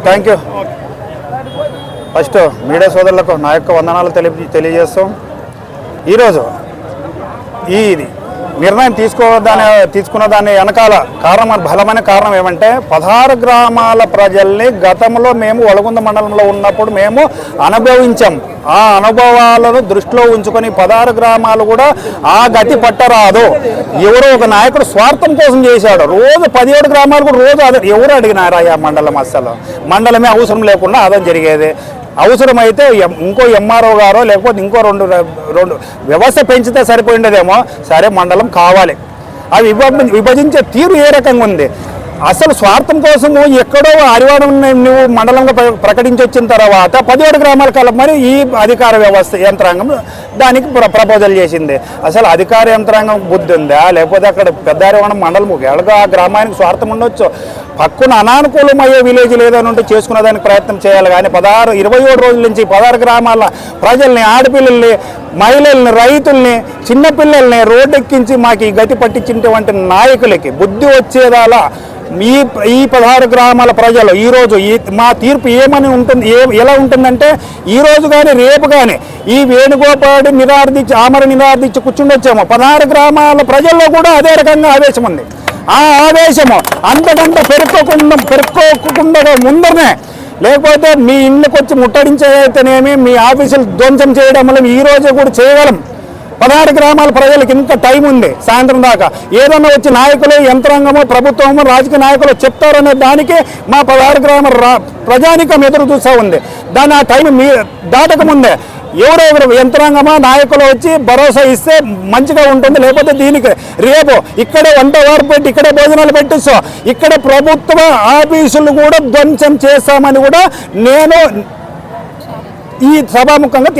Thank you. First media సోదరులకు నా యొక్క వందనాలు తెలియజేస్తాం. ఈరోజు ఈ నిర్ణయం తీసుకున్న దాని వెనకాల కారణం, బలమైన కారణం ఏమంటే 16 గ్రామాల ప్రజల్ని గతంలో మేము వలగుంద మండలంలో ఉన్నప్పుడు మేము అనుభవించాం. ఆ అనుభవాలను దృష్టిలో ఉంచుకొని 16 గ్రామాలు కూడా ఆ గతి పట్టరాదు. ఎవరో ఒక నాయకుడు స్వార్థం కోసం చేశాడు. రోజు 17 గ్రామాలు కూడా రోజు ఎవరు అడిగినారా ఆ మండలం? అస్సలు మండలమే అవసరం లేకుండా అదే జరిగేది. అవసరమైతే ఇంకో ఎంఆర్ఓ గారో లేకపోతే ఇంకో రెండు వ్యవస్థ పెంచితే సరిపోయిండేదేమో. సరే మండలం కావాలి. అవి విభజించే తీరు ఏ రకంగా ఉంది? అసలు స్వార్థం కోసము ఎక్కడో హరివాడం నువ్వు మండలంగా ప్రకటించి వచ్చిన తర్వాత 17 గ్రామాల కలపమని ఈ అధికార వ్యవస్థ యంత్రాంగం దానికి ప్రపోజల్ చేసింది. అసలు అధికార యంత్రాంగం బుద్ధి ఉందా? లేకపోతే అక్కడ పెద్ద హరివాడం మండలం ఎలాగో ఆ గ్రామానికి స్వార్థం ఉండొచ్చు. పక్కన అనానుకూలమయ్యే విలేజ్ లేదని ఉంటే చేసుకునేదానికి ప్రయత్నం చేయాలి. కానీ 27 రోజుల నుంచి 16 గ్రామాల ప్రజల్ని, ఆడపిల్లల్ని, మహిళల్ని, రైతుల్ని, చిన్నపిల్లల్ని రోడ్డెక్కించి మాకు ఈ గతి పట్టించినటువంటి నాయకులకి బుద్ధి వచ్చేదాలా ఈ 16 గ్రామాల ప్రజలు ఈరోజు మా తీర్పు ఏమని ఉంటుంది, ఎలా ఉంటుందంటే ఈరోజు కానీ రేపు కానీ ఈ వేణుగోపాల్ ఆమర నిరాదీక్ష కూర్చుండొచ్చేమో 16 గ్రామాల ప్రజల్లో కూడా అదే రకంగా ఆవేశం ఉంది. ఆ ఆవేశము అంతకంటే పెరుక్కోకుండా ముందరనే, లేకపోతే మీ ఇళ్ళకి వచ్చి ముట్టడించేదైతేనేమి, మీ ఆఫీసులు ధ్వంసం చేయడం వల్ల ఈ రోజు కూడా చేయగలం. 16 గ్రామాల ప్రజలకు ఇంకా టైం ఉంది సాయంత్రం దాకా. ఏదన్నా వచ్చి నాయకులు, యంత్రాంగము, ప్రభుత్వము, రాజకీయ నాయకులు చెప్తారనే దానికి మా 16 గ్రామాల ప్రజానికం ఎదురు చూస్తూ ఉంది. దాని ఆ టైం దాటకముందే ఎవరో యంత్రాంగమా, నాయకులు వచ్చి భరోసా ఇస్తే మంచిగా ఉంటుంది. లేకపోతే దీనికి రేపు ఇక్కడే వంట వారు పెట్టి ఇక్కడే భోజనాలు పెట్టిస్తూ ఇక్కడ ప్రభుత్వ ఆఫీసులు కూడా ధ్వంసం చేస్తామని కూడా నేను ఈ సభాముఖంగా